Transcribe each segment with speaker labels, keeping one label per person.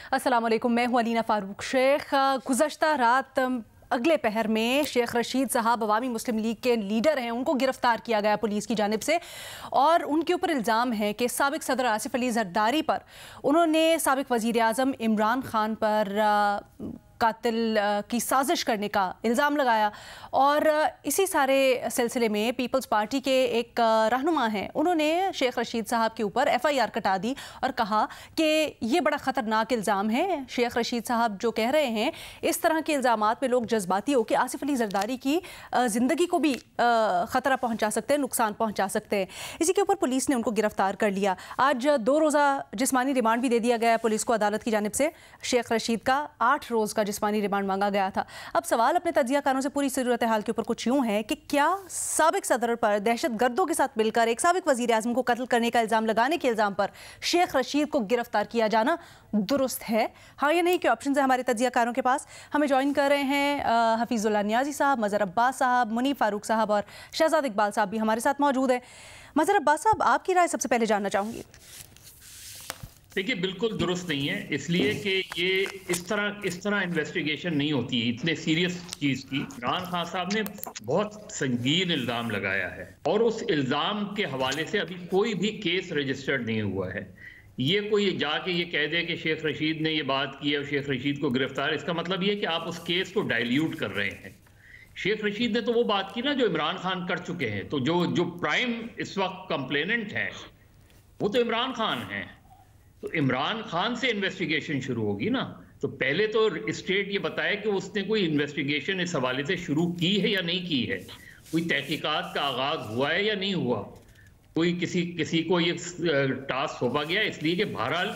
Speaker 1: अस्सलाम वालेकुम, मैं हूँ अलीना फारूक शेख। गुज़श्ता रात अगले पहर में शेख रशीद साहब अवामी मुस्लिम लीग के लीडर हैं, उनको गिरफ्तार किया गया पुलिस की जानिब से और उनके ऊपर इल्ज़ाम है कि साबिक सदर आसिफ अली जरदारी पर उन्होंने साबिक वज़ीर आज़म इमरान खान पर कातिल की साजिश करने का इल्ज़ाम लगाया। और इसी सारे सिलसिले में पीपल्स पार्टी के एक रहनुमा हैं, उन्होंने शेख रशीद साहब के ऊपर FIR कटा दी और कहा कि ये बड़ा ख़तरनाक इल्ज़ाम है। शेख रशीद साहब जो कह रहे हैं, इस तरह के इल्ज़ामात में लोग जज्बाती हो कि आसिफ अली जरदारी की ज़िंदगी को भी ख़तरा पहुँचा सकते हैं, नुकसान पहुँचा सकते हैं। इसी के ऊपर पुलिस ने उनको गिरफ्तार कर लिया। आज 2 रोज़ा जिस्मानी रिमांड भी दे दिया गया है पुलिस को अदालत की जानिब से। शेख रशीद का 8 रोज़ का जिस्मानी रिमांड मांगा गया था। अब सवाल अपने तज्जियाकारों से पूरी सूरत हाल के ऊपर कुछ यूं है कि क्या साबिक सदर पर दहशतगर्दों के साथ मिलकर एक साबिक वजीर आज़म को कत्ल करने का इल्ज़ाम लगाने के इल्ज़ाम पर शेख रशीद को गिरफ्तार किया जाना दुरुस्त है, हाँ या नहीं? के ऑप्शन है हमारे तज्जियाकारों के पास। हमें ज्वाइन कर रहे हैं हफीजुल्लाह नियाजी साहब, मज़हर अब्बास साहब, मुनीब फारूक साहब और शहजाद इकबाल साहब भी हमारे साथ मौजूद है। मज़हर अब्बास साहब, आपकी राय सबसे पहले जानना चाहूँगी।
Speaker 2: देखिए, बिल्कुल दुरुस्त नहीं है, इसलिए कि ये इस तरह इन्वेस्टिगेशन नहीं होती है इतने सीरियस चीज़ की। इमरान खान साहब ने बहुत संगीन इल्ज़ाम लगाया है और उस इल्ज़ाम के हवाले से अभी कोई भी केस रजिस्टर्ड नहीं हुआ है। ये कोई जाके ये कह दे कि शेख रशीद ने ये बात की है और शेख रशीद को गिरफ्तार, इसका मतलब ये है कि आप उस केस को डाइल्यूट कर रहे हैं। शेख रशीद ने तो वो बात की ना जो इमरान खान कर चुके हैं, तो जो प्राइम इस वक्त कंप्लेनेंट है वो तो इमरान खान है। तो इमरान खान से इन्वेस्टिगेशन शुरू होगी ना। तो पहले तो स्टेट ये बताए कि उसने कोई इन्वेस्टिगेशन इस हवाले से शुरू की है या नहीं की है, कोई तहकीकात का आगाज हुआ है या नहीं हुआ, कोई किसी को ये टास्क सौंपा गया। इसलिए कि बहरहाल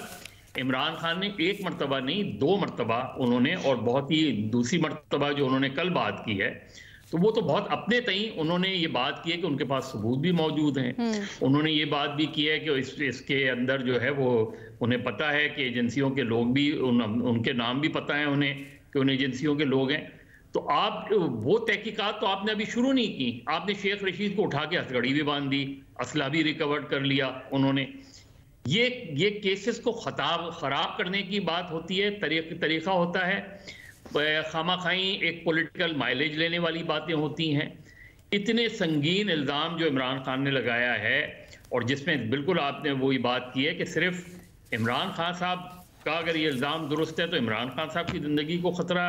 Speaker 2: इमरान खान ने 1 मरतबा नहीं 2 मरतबा उन्होंने, और बहुत ही दूसरी मरतबा जो उन्होंने कल बात की है, तो वो तो बहुत अपने तई उन्होंने ये बात की है कि उनके पास सबूत भी मौजूद हैं। उन्होंने ये बात भी की है कि इसके अंदर जो है वो उन्हें पता है कि एजेंसियों के लोग भी उनके नाम भी पता है उन्हें कि उन एजेंसियों के लोग हैं। तो आप वो तहकीकात तो आपने अभी शुरू नहीं की। आपने शेख रशीद को उठा के हथकड़ी भी बांध दी, असला भी रिकवर कर लिया उन्होंने। ये केसेस को खराब करने की बात होती है, तरीका होता है, खामाखाई एक पॉलिटिकल माइलेज लेने वाली बातें होती हैं। इतने संगीन इल्ज़ाम जो इमरान खान ने लगाया है और जिसमें बिल्कुल आपने वही बात की है कि सिर्फ इमरान खान साहब का अगर ये इल्ज़ाम दुरुस्त है तो इमरान खान साहब की ज़िंदगी को ख़तरा,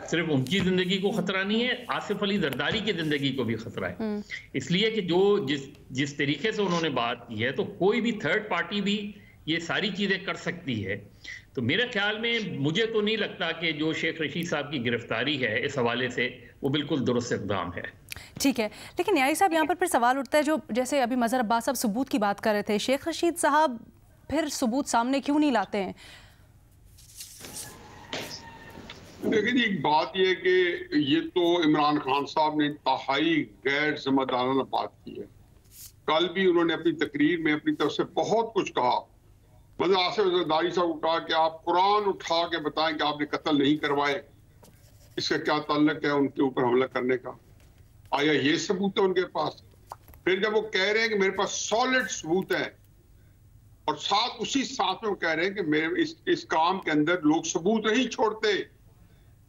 Speaker 2: सिर्फ उनकी ज़िंदगी को ख़तरा नहीं है, आसिफ अली जरदारी की ज़िंदगी को भी ख़तरा है। इसलिए कि जिस तरीके से उन्होंने बात की है, तो कोई भी थर्ड पार्टी भी ये सारी चीज़ें कर सकती है। तो मेरे ख्याल में मुझे तो नहीं लगता कि जो शेख रशीद साहब की गिरफ्तारी है इस हवाले से वो बिल्कुल दुरुस्त इक़दाम है।
Speaker 1: ठीक है, लेकिन न्यायी साहब यहाँ पर फिर सवाल उठता है, जो जैसे अभी मज़हर अब्बास साहब सबूत की बात कर रहे थे, शेख रशीद साहब फिर सबूत सामने क्यों नहीं लाते हैं?
Speaker 3: देखिए, एक बात यह है कि ये तो इमरान खान साहब ने इंतहाई गैर जिम्मेदाराना बात की है। कल भी उन्होंने अपनी तकरीर में अपनी तरफ से बहुत कुछ कहा। मतलब आसिफ जरदारी साहब को कहा कि आप कुरान उठा के बताएं कि आपने कत्ल नहीं करवाए, इसका क्या ताल्लुक है उनके ऊपर हमला करने का? आया ये सबूत है उनके पास? फिर जब वो कह रहे हैं कि मेरे पास सॉलिड सबूत है और साथ उसी साथ में वो कह रहे हैं कि मेरे इस काम के अंदर लोग सबूत नहीं छोड़ते,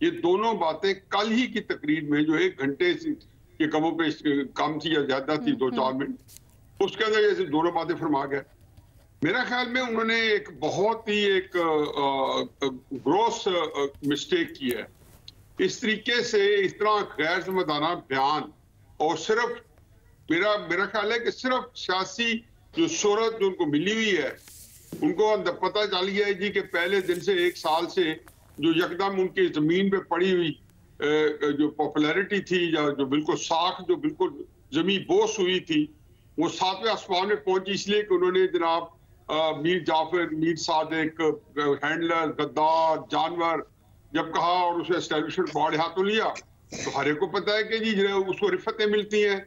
Speaker 3: ये दोनों बातें कल ही की तकरीर में जो 1 घंटे के कमों पे कम थी या ज्यादा थी 2-4 मिनट, उसके अंदर जैसे दोनों बातें फरमा गए। मेरा ख्याल में उन्होंने एक बहुत ही एक ग्रॉस मिस्टेक की है। इस तरीके से इतना गैर जिम्मेदाराना बयान, और सिर्फ मेरा ख्याल है कि सिर्फ सियासी जो शोहरत जो उनको मिली हुई है, उनको अंदर पता चल गया है जी कि पहले दिन से 1 साल से जो यकदम उनकी जमीन पे पड़ी हुई जो पॉपुलैरिटी थी या जो बिल्कुल साख जो बिल्कुल जमीन बोस हुई थी, वो 7वें आसमान में पहुंची इसलिए कि उन्होंने जनाब मीर जाफर, मीर सादिक, हैंडलर, गद्दार, जानवर जब कहा और उसे एस्टेब्लिशमेंट को आड़े हाथों लिया, तो हर एक को पता है कि जी उसको रिफतें मिलती हैं,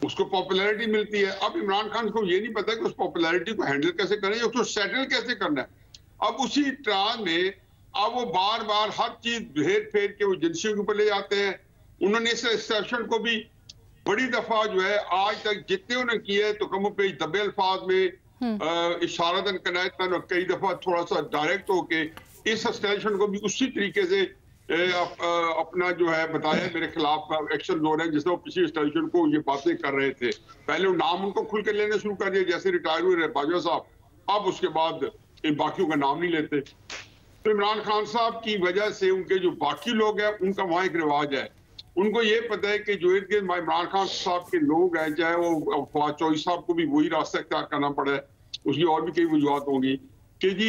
Speaker 3: उसको पॉपुलैरिटी मिलती है। अब इमरान खान को ये नहीं पता कि उस पॉपुलैरिटी को हैंडल कैसे करें या उसको सेटल कैसे करना है। अब उसी ट्रांस में अब वो बार बार हर चीज हेर फेर के वो एजेंसियों के ऊपर ले जाते हैं। उन्होंने इस एक्सेप्शन को भी बड़ी दफा जो है आज तक जितने उन्होंने किए तो कमों पे दबे अल्फाज में इशारतन कनायतन और कई दफा थोड़ा सा डायरेक्ट होके इस एस्केलेशन को भी उसी तरीके से अपना जो है बताया मेरे खिलाफ एक्शन लो रहे हैं, जिससे वो पिछले एस्केलेशन को ये बातें कर रहे थे। पहले वो नाम उनको खुल के लेने शुरू कर दिए, जैसे रिटायर हुए बाजवा साहब, अब उसके बाद इन बाकियों का नाम नहीं लेते। तो इमरान खान साहब की वजह से उनके जो बाकी लोग हैं उनका वहाँ एक रिवाज है, उनको ये पता है कि जो इमरान खान साहब के लोग हैं, चाहे वो फवाद चौधरी साहब को भी वही रास्ता इख्तियार करना पड़ा है, उसकी और भी कई वजूहत होंगी कि जी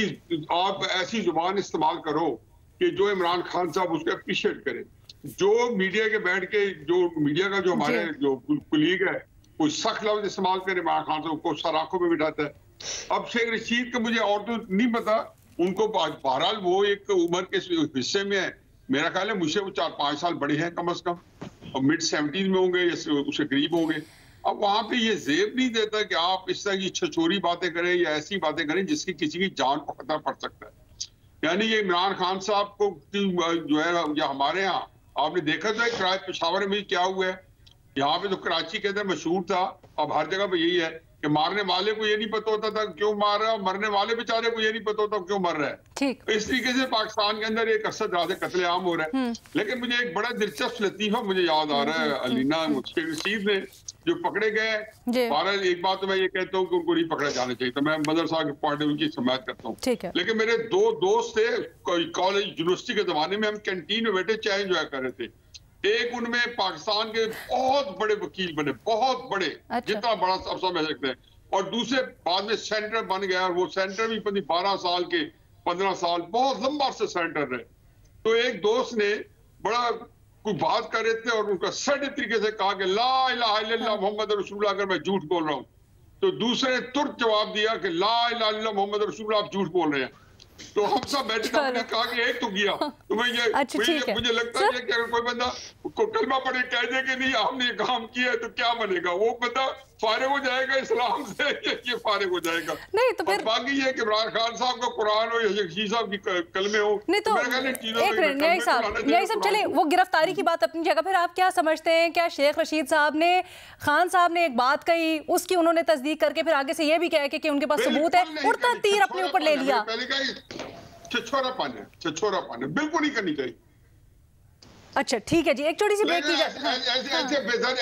Speaker 3: आप ऐसी जुबान इस्तेमाल करो कि जो इमरान खान साहब उसको अप्रिशिएट करें। जो मीडिया के बैठ के जो मीडिया का जो हमारे जो कुलीग है कोई सख्त लफ्ज इस्तेमाल करे इमरान खान साहब को सर आंखों में बिठाता है। अब शेख रशीद का मुझे और तो नहीं पता, उनको बहरहाल वो एक उम्र के हिस्से में है, मेरा ख्याल है मुझसे वो 4-5 साल बड़े हैं कम से कम, और मिड 70s में होंगे या उससे करीब होंगे। अब वहां पे ये जेब नहीं देता कि आप इस तरह की छछोरी बातें करें या ऐसी बातें करें जिसकी किसी की जान को खतरा पड़ सकता है। यानी ये इमरान खान साहब को जो है या हमारे यहाँ आपने देखा तो है पेशावर में क्या हुआ है, यहाँ पे तो कराची के अंदर मशहूर था, अब हर जगह पे यही है कि मारने वाले को ये नहीं पता होता था क्यों मार रहा है, मरने वाले बेचारे को ये नहीं पता होता क्यों मर रहा है।
Speaker 1: ठीक।
Speaker 3: इस तरीके से पाकिस्तान के अंदर एक अरसद राज कत्लेआम हो रहा है। लेकिन मुझे एक बड़ा दिलचस्प लतीफा मुझे याद आ रहा है, अलीना शेख रशीद ने जो पकड़े गए, बहरहाल एक बात तो मैं ये कहता हूँ कि उनको नहीं पकड़ा जाना चाहिए, तो मैं मदर साहब के पॉइंट उनकी समाप्त करता हूँ। लेकिन मेरे 2 दोस्त थे कॉलेज यूनिवर्सिटी के जमाने में, हम कैंटीन में बैठे चाय एंजॉय कर रहे थे। एक उनमें पाकिस्तान के बहुत बड़े वकील बने, बहुत बड़े, जितना बड़ा आप समझ सकते हैं, और दूसरे बाद में सेंटर बन गया, और वो सेंटर भी 12 साल के 15 साल बहुत लंबा से सेंटर रहे। तो एक दोस्त ने बड़ा कोई बात कर रहे थे और उनका सही तरीके से कहा कि ला इलाहा इल्लल्लाह मोहम्मद रसूलुल्लाह, अगर मैं झूठ बोल रहा हूँ, तो दूसरे ने तुरंत जवाब दिया कि ला इलाहा इल्लल्लाह मोहम्मद रसूलुल्लाह, आप झूठ बोल रहे हैं। तो हम सब बैठे थे, हमने कहा कि एक तो गया, तो मैं ये मुझे लगता है कि अगर कोई बंदा को कलमा पढ़े कह दे कि नहीं आपने ये काम किया है तो क्या बनेगा, वो बंदा फारिग हो जाएगा इस्लाम से, ये फारिग हो जाएगा। नहीं तो फिर बाकी ये कि इमरान खान साहब का कुरान हो या रशीद साहब की कलमे हो, नहीं तो
Speaker 1: यही सब चले, वो गिरफ्तारी की बात अपनी जगह। फिर आप क्या समझते हैं, क्या शेख रशीद साहब ने, खान साहब ने एक बात कही, उसकी उन्होंने तस्दीक करके फिर आगे से ये भी कह के कि उनके पास सबूत है, उड़ता तीर अपने ऊपर ले लिया? छछोरापन बिल्कुल नहीं करनी चाहिए।
Speaker 3: अच्छा
Speaker 1: ठीक है जी, एक छोटी सी ब्रेक की
Speaker 3: जाए।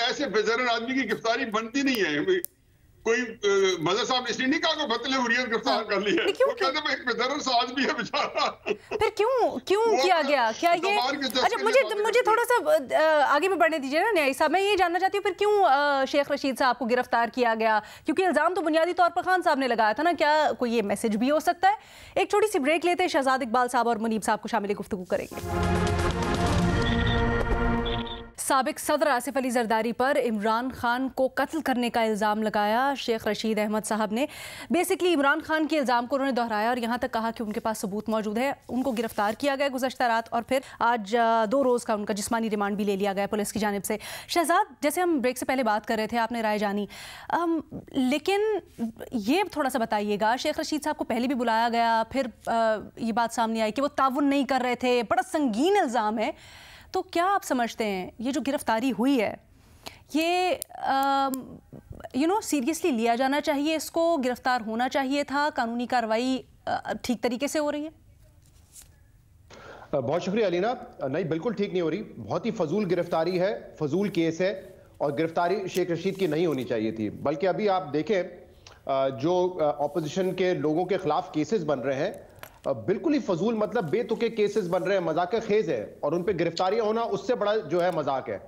Speaker 3: ऐसे बेज़रन आदमी की गिरफ्तारी बनती नहीं है। कोई मदर साहब ने इसलिए नहीं कहा कि बतले हुर्रियत गिरफ्तार कर ली है, वो कहते हैं एक बेज़रन सा आदमी है बेचारा।
Speaker 1: फिर क्यों किया गया? क्या ये अच्छा मुझे थोड़ा सा आगे भी बढ़ने दीजिए ना न्यायी साहब। मैं ये जानना चाहती हूँ फिर क्यों शेख रशीद साहब को गिरफ्तार किया गया, क्योंकि इल्जाम तो बुनियादी तौर पर खान साहब ने लगाया था ना, क्या कोई ये मैसेज भी हो सकता है? एक छोटी सी ब्रेक लेते हैं, शहजाद इकबाल साहब और मुनीब साहब को शामिल गुफ्तगू करेंगे। साबिक सदर आसिफ अली जरदारी पर इमरान खान को कत्ल करने का इल्ज़ाम लगाया शेख रशीद अहमद साहब ने। बेसिकली इमरान खान के इल्ज़ाम को उन्होंने दोहराया और यहाँ तक कहा कि उनके पास सबूत मौजूद है। उनको गिरफ्तार किया गया गुज़श्ता रात और फिर आज 2 रोज़ का उनका जिस्मानी रिमांड भी ले लिया गया पुलिस की जानिब से। शहजाद, जैसे हम ब्रेक से पहले बात कर रहे थे, आपने राय जानी, लेकिन ये थोड़ा सा बताइएगा, शेख रशीद साहब को पहले भी बुलाया गया, फिर ये बात सामने आई कि वो ताउन नहीं कर रहे थे, बड़ा संगीन इल्ज़ाम है। तो क्या आप समझते हैं ये जो गिरफ्तारी हुई है ये सीरियसली लिया जाना चाहिए, इसको गिरफ्तार होना चाहिए था, कानूनी कार्रवाई ठीक तरीके से हो रही है?
Speaker 4: बहुत शुक्रिया अलीना। नहीं, बिल्कुल ठीक नहीं हो रही, बहुत ही फजूल गिरफ्तारी है, फजूल केस है और गिरफ्तारी शेख रशीद की नहीं होनी चाहिए थी। बल्कि अभी आप देखें जो ऑपोजिशन के लोगों के खिलाफ केसेस बन रहे हैं, बिल्कुल ही फजूल, मतलब बेतुके केसेस बन रहे हैं, मजाक खेज है, और उन पे गिरफ्तारियां होना उससे बड़ा जो है मजाक है।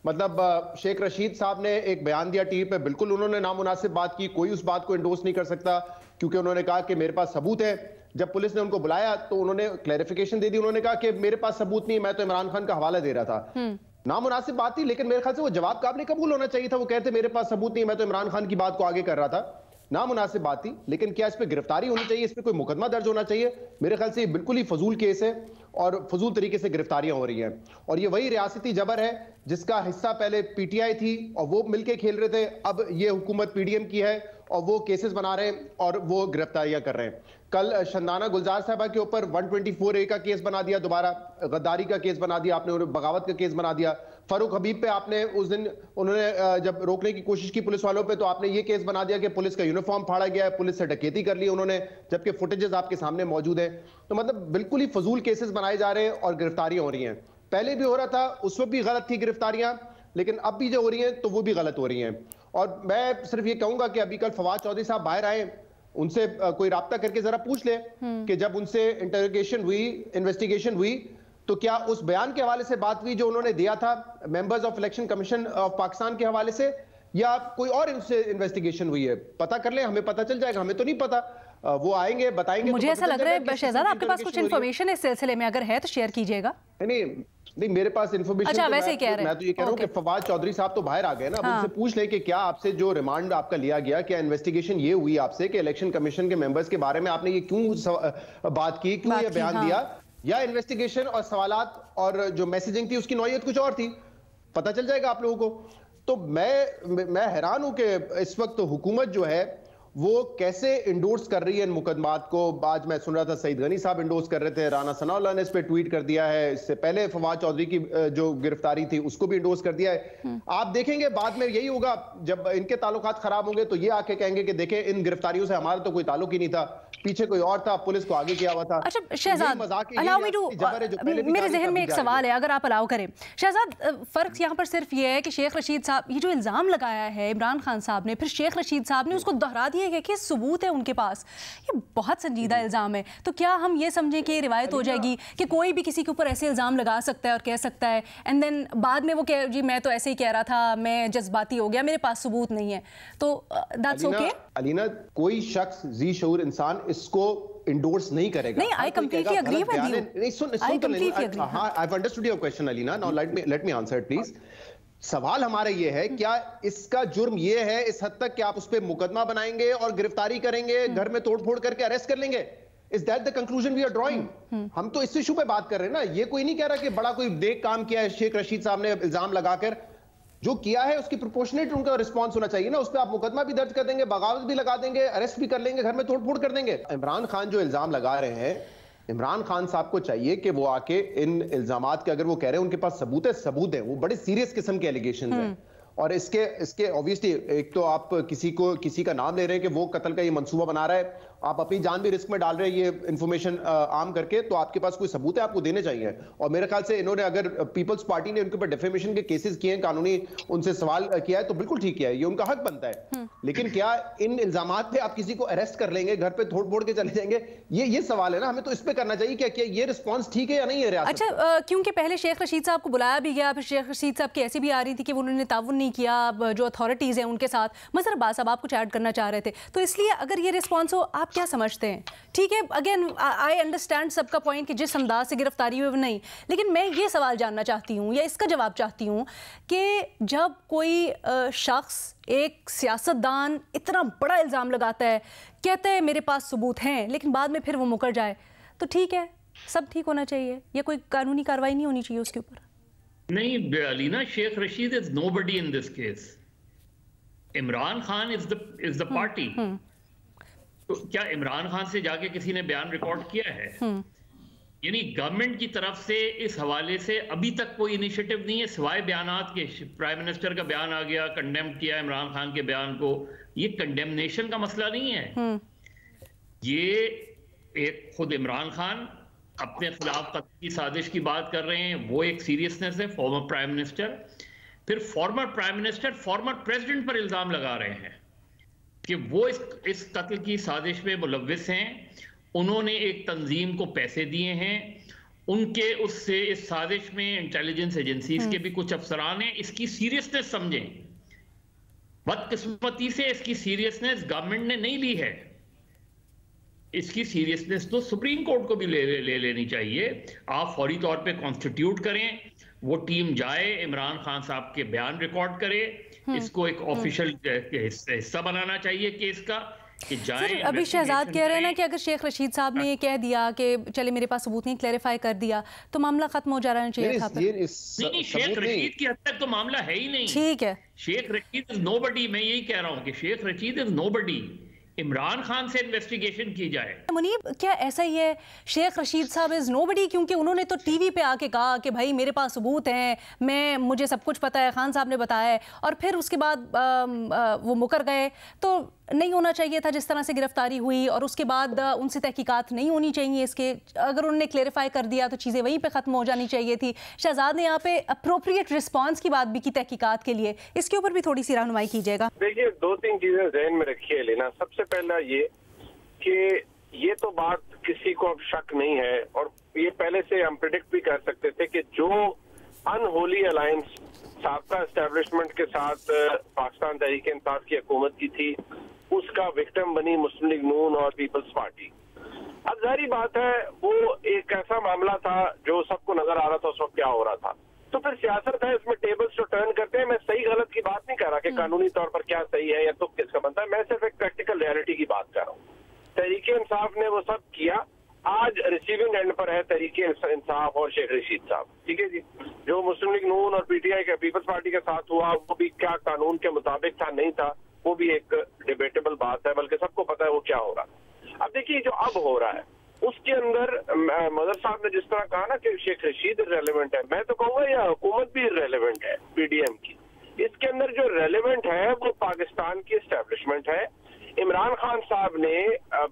Speaker 4: मतलब शेख रशीद साहब ने एक बयान दिया टीवी पे, बिल्कुल उन्होंने नामुनासिब बात की, कोई उस बात को इंडोर्स नहीं कर सकता क्योंकि उन्होंने कहा कि मेरे पास सबूत है। जब पुलिस ने उनको बुलाया तो उन्होंने क्लैरिफिकेशन दे दी, उन्होंने कहा कि मेरे पास सबूत नहीं, मैं तो इमरान खान का हवाला दे रहा था। नामुनासिब बात थी, लेकिन मेरे ख्याल से वो जवाब काबिल कबूल होना चाहिए था। वो कहते मेरे पास सबूत नहीं, मैं तो इमरान खान की बात को आगे कर रहा था। नामुनासिब बात थी, लेकिन क्या इस पे गिरफ्तारी होनी चाहिए, इस पे कोई मुकदमा दर्ज होना चाहिए? मेरे ख्याल से ये बिल्कुल ही फजूल केस है और फजूल तरीके से गिरफ्तारियां हो रही हैं। और ये वही रियासती जबर है जिसका हिस्सा पहले पीटीआई थी और वो मिलके खेल रहे थे, अब ये हुकूमत पीडीएम की है और वो केसेस बना रहे हैं और वो गिरफ्तारियां कर रहे हैं। कल शंदाना गुलजार साहबा के ऊपर 124A का केस बना दिया, दोबारा गद्दारी का केस बना दिया आपने, बगावत का केस बना दिया। फारूक हबीब पे आपने उस दिन उन्होंने जब रोकने की कोशिश की पुलिस वालों पे, तो आपने ये केस बना दिया कि पुलिस का यूनिफॉर्म फाड़ा गया है, पुलिस से डकैती कर ली उन्होंने, जबकि फुटेजेस आपके सामने मौजूद है। तो मतलब बिल्कुल ही फजूल केसेस बनाए जा रहे हैं और गिरफ्तारियां हो रही हैं। पहले भी हो रहा था, उस वक्त भी गलत थी गिरफ्तारियां, लेकिन अब भी जो हो रही हैं तो वो भी गलत हो रही हैं। और मैं सिर्फ ये कहूंगा कि अभी कल फवाद चौधरी साहब बाहर आए, उनसे कोई राब्ता करके जरा पूछ ले कि जब उनसे इंटरोगेशन हुई, इन्वेस्टिगेशन हुई, तो क्या उस बयान के हवाले से बात हुई जो उन्होंने दिया था members of election commission of Pakistan के हवाले से, या कोई और इनसे इन्वेस्टिगेशन हुई है? पता कर ले, हमें पता चल जाएगा, हमें तो नहीं पता। वो आएंगे बताएंगे।
Speaker 1: मुझे ऐसा लग रहा है शहजाद आपके पास कुछ इन्फॉर्मेशन इस सिलसिले में अगर है तो शेयर कीजिएगा।
Speaker 4: नहीं मेरे पास इन्फॉर्मेशन,
Speaker 1: अच्छा, वैसे ही कह रहे हैं।
Speaker 4: मैं तो ये कह रहा हूँ कि फवाद चौधरी साहब तो बाहर आ गए ना, अब उनसे पूछ ले कि क्या आपसे जो रिमांड आपका लिया गया, क्या इन्वेस्टिगेशन ये हुई आपसे कि इलेक्शन कमीशन के मेंबर्स के बारे में आपने ये क्यों बात की, क्यों ये बयान दिया, या इन्वेस्टिगेशन और सवालात और जो मैसेजिंग थी उसकी नौयत कुछ और थी? पता चल जाएगा आप लोगों को। तो मैं हैरान हूं कि इस वक्त हुकूमत जो है वो कैसे इंडोर्स कर रही है इन मुकदमात को। आज मैं सुन रहा था सईद गनी साहब इंडोर्स कर रहे थे, राना सनाउल्लाह ने इस पे ट्वीट कर दिया है, इससे पहले फवाद चौधरी की जो गिरफ्तारी थी उसको भी इंडोर्स कर दिया है। आप देखेंगे बाद में यही होगा, जब इनके ताल्लुकात खराब होंगे तो ये आके कहेंगे कि देखें इन गिरफ्तारियों से हमारा तो कोई ताल्लुक ही नहीं था, पीछे कोई और था, पुलिस को आगे किया हुआ था।
Speaker 1: अच्छा शहजाद, मेरे जहन में एक सवाल है, अगर आप अलाउ करें शहजाद। फर्क यहाँ पर सिर्फ ये है कि शेख रशीद साहब, ये जो इल्जाम लगाया है इमरान खान साहब ने, फिर शेख रशीद साहब ने उसको दोहरा दिया कि सबूत है उनके पास। ये बहुत संजीदा इल्जाम है। तो क्या हम ये समझें कि रिवायत हो जाएगी कि कोई भी किसी के ऊपर ऐसे इल्जाम लगा सकता है और कह सकता है, एंड देन बाद में वो कह जी मैं तो ऐसे ही कह रहा था, मैं जज्बाती हो गया, मेरे पास सबूत नहीं है, तो दैट्स ओके?
Speaker 4: अलीना, कोई शख्स जी शऊर इंसान इसको इंडोर्स नहीं करेगा।
Speaker 1: नहीं, I completely agree with you.
Speaker 4: नहीं, सुन तो लेनी। हाँ, I've understood your question, Alina. Now let me answer it, please. सवाल हमारा ये है, क्या इसका जुर्म ये है इस हद तक कि आप उस पर मुकदमा बनाएंगे और गिरफ्तारी करेंगे, घर में तोड़फोड़ करके अरेस्ट कर लेंगे? Is that the conclusion we are drawing? हम तो इस इशू पे बात कर रहे हैं ना, ये कोई नहीं कह रहा कि बड़ा कोई नेक काम किया है शेख रशीद साहब ने इल्जाम लगाकर। जो किया है उसकी प्रोपोर्शनेट उनका रिस्पांस होना चाहिए ना। उस पर आप मुकदमा भी दर्ज कर देंगे, बगावत भी लगा देंगे, अरेस्ट भी कर लेंगे, घर में तोड़फोड़ कर देंगे। इमरान खान जो इल्जाम लगा रहे हैं, इमरान खान साहब को चाहिए कि वो आके इन इल्जामात के, अगर वो कह रहे हैं उनके पास सबूत है, सबूत है, वो बड़े सीरियस किस्म के एलिगेशन हैं। और इसके ऑब्वियसली एक तो आप किसी का नाम ले रहे हैं कि वो कत्ल का ये मंसूबा बना रहा है, आप अपनी जान भी रिस्क में डाल रहे हैं ये इंफॉर्मेशन आम करके, तो आपके पास कोई सबूत है, आपको देने चाहिए। और मेरे ख्याल से इन्होंने, अगर पीपल्स पार्टी ने उनके ऊपर डिफेमेशन के केसेस किए हैं, कानूनी उनसे सवाल किया है, तो बिल्कुल ठीक किया है, ये उनका हक बनता है। लेकिन क्या इन इल्जामात पे आप किसी को अरेस्ट कर लेंगे, घर पे तोड़ फोड़ के चले जाएंगे, ये सवाल है ना, हमें तो इस पे करना चाहिए क्या ये रिस्पॉन्स ठीक है या नहीं है?
Speaker 1: अच्छा, क्योंकि पहले शेख रशीद साहब को बुलाया भी गया, फिर शेख रशीद साहब की ऐसी भी आ रही थी कि उन्होंने ताउन नहीं किया जो अथॉरिटीज हैं उनके साथ। मजहर अब्बास साहब आप कुछ ऐड करना चाह रहे थे, तो इसलिए अगर ये रिस्पॉन्स हो, आप क्या समझते हैं? ठीक है, अगेन आई अंडरस्टैंड सबका पॉइंट कि जिस अंदाज से गिरफ्तारी हुई वो नहीं, लेकिन मैं ये सवाल जानना चाहती हूँ या इसका जवाब चाहती हूँ कि जब कोई शख्स, एक सियासतदान इतना बड़ा इल्ज़ाम लगाता है, कहता है मेरे पास सबूत हैं, लेकिन बाद में फिर वो मुकर जाए, तो ठीक है, सब ठीक होना चाहिए या कोई कानूनी कार्रवाई नहीं होनी चाहिए उसके ऊपर?
Speaker 2: नहीं Aleena, Sheikh Rasheed is nobody in this case. Imran Khan is the party. तो क्या इमरान खान से जाके किसी ने बयान रिकॉर्ड किया है? यानी गवर्नमेंट की तरफ से इस हवाले से अभी तक कोई इनिशिएटिव नहीं है, सिवाय बयानात के। प्राइम मिनिस्टर का बयान आ गया, कंडेम किया इमरान खान के बयान को। ये कंडेमनेशन का मसला नहीं है, ये एक खुद इमरान खान अपने खिलाफ कत्ल की साजिश की बात कर रहे हैं, वो एक सीरियसनेस है। फॉर्मर प्राइम मिनिस्टर, फिर former prime minister former president पर इल्जाम लगा रहे हैं कि वो इस कत्ल की साजिश में मुलव्विस हैं, उन्होंने एक तंजीम को पैसे दिए हैं, उनके उससे इस साजिश में इंटेलिजेंस एजेंसीज के भी कुछ अफसरान हैं। इसकी सीरियसनेस समझें। बदकिस्मती से इसकी सीरियसनेस गवर्नमेंट ने नहीं ली है, इसकी सीरियसनेस तो सुप्रीम कोर्ट को भी ले लेनी चाहिए। आप फौरी तौर पे कॉन्स्टिट्यूट करें, वो टीम जाए, इमरान खान साहब के बयान रिकॉर्ड करे, इसको एक ऑफिशियल हिस्सा बनाना चाहिए केस का कि जाए।
Speaker 1: अभी शहजाद कह रहे हैं ना कि अगर शेख रशीद साहब ने ये कह दिया कि चले मेरे पास सबूत नहीं, क्लैरिफाई कर दिया, तो मामला खत्म हो जाना चाहिए था।
Speaker 2: नहीं, शेख रशीद की हद तक तो मामला है ही नहीं।
Speaker 1: ठीक है,
Speaker 2: शेख रशीद इज नोबडी। मैं यही कह रहा हूं कि शेख रशीद इज नोबडी। इमरान खान से इन्वेस्टिगेशन की जाए।
Speaker 1: मुनीब, क्या ऐसा ही है? शेख रशीद साहब इज नोबडी, क्योंकि उन्होंने तो टीवी पे आके कहा कि भाई मेरे पास सबूत हैं, मुझे सब कुछ पता है, खान साहब ने बताया है, और फिर उसके बाद वो मुकर गए। तो नहीं होना चाहिए था जिस तरह से गिरफ्तारी हुई, और उसके बाद उनसे तहकीकात नहीं होनी चाहिए इसके। अगर उन्होंने क्लेरिफाई कर दिया तो चीज़ें वहीं पे ख़त्म हो जानी चाहिए थी। शहजाद ने यहाँ पे अप्रोप्रिएट रिस्पांस की बात भी की तहकीकात के लिए, इसके ऊपर भी थोड़ी सी रहनुमाई कीजिएगा।
Speaker 5: देखिए, 2-3 चीजें ज़हन में रखिए लेना। सबसे पहला ये कि ये तो बात किसी को अब शक नहीं है, और ये पहले से हम प्रिडिक्ट भी कर सकते थे कि जो अनहोली अलायंस साबका एस्टेब्लिशमेंट के साथ पाकिस्तान तहरीक इंसाफ की हुकूमत की थी, उसका विक्टिम बनी मुस्लिम लीग नून और पीपल्स पार्टी। अब जाहिर बात है वो एक ऐसा मामला था जो सबको नजर आ रहा था उस वक्त क्या हो रहा था। तो फिर सियासत है, इसमें टेबल्स जो टर्न करते हैं। मैं सही गलत की बात नहीं कर रहा कि कानूनी तौर पर क्या सही है या तो किसका बनता है, मैं सिर्फ एक प्रैक्टिकल रियलिटी की बात कर रहा हूँ। तहरीक इंसाफ ने वो सब किया, आज रिसीविंग एंड पर है तहरीक इंसाफ और शेख रशीद साहब, ठीक है जी। जो मुस्लिम लीग नून और पीटीआई के पीपल्स पार्टी के साथ हुआ वो भी क्या कानून के मुताबिक था नहीं था, वो भी एक डिबेटेबल बात है, बल्कि सबको पता है वो क्या हो रहा है। अब देखिए जो अब हो रहा है उसके अंदर मदर साहब ने जिस तरह कहा ना कि शेख रशीद इररेलेवेंट है, मैं तो कहूंगा यह हुकूमत भी इररेलेवेंट है पीडीएम की। इसके अंदर जो रेलेवेंट है वो पाकिस्तान की एस्टेब्लिशमेंट है। इमरान खान साहब ने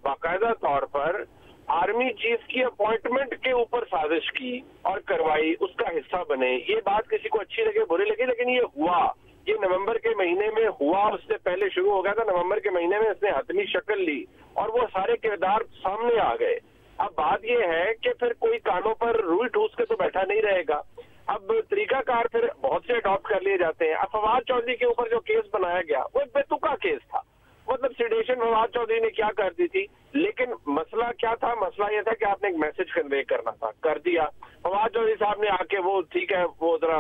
Speaker 5: बाकायदा तौर पर आर्मी चीफ की अपॉइंटमेंट के ऊपर साजिश की और करवाई, उसका हिस्सा बने। ये बात किसी को अच्छी लगे बुरी लगे, लेकिन ये हुआ, ये नवंबर के महीने में हुआ, उससे पहले शुरू हो गया था। नवंबर के महीने में इसने हतमी शक्ल ली और वो सारे किरदार सामने आ गए। अब बात ये है कि फिर कोई कानों पर रुई ठूस के तो बैठा नहीं रहेगा। अब तरीकाकार फिर बहुत से अडॉप्ट कर लिए जाते हैं। अब फवाद चौधरी के ऊपर जो केस बनाया गया वो एक बेतुका केस था, मतलब सिडेशन फवाद चौधरी ने क्या कर दी थी, लेकिन मसला क्या था? मसला यह था कि आपने एक मैसेज कन्वे करना था, कर दिया। फवाद चौधरी साहब ने आके वो ठीक है वो जरा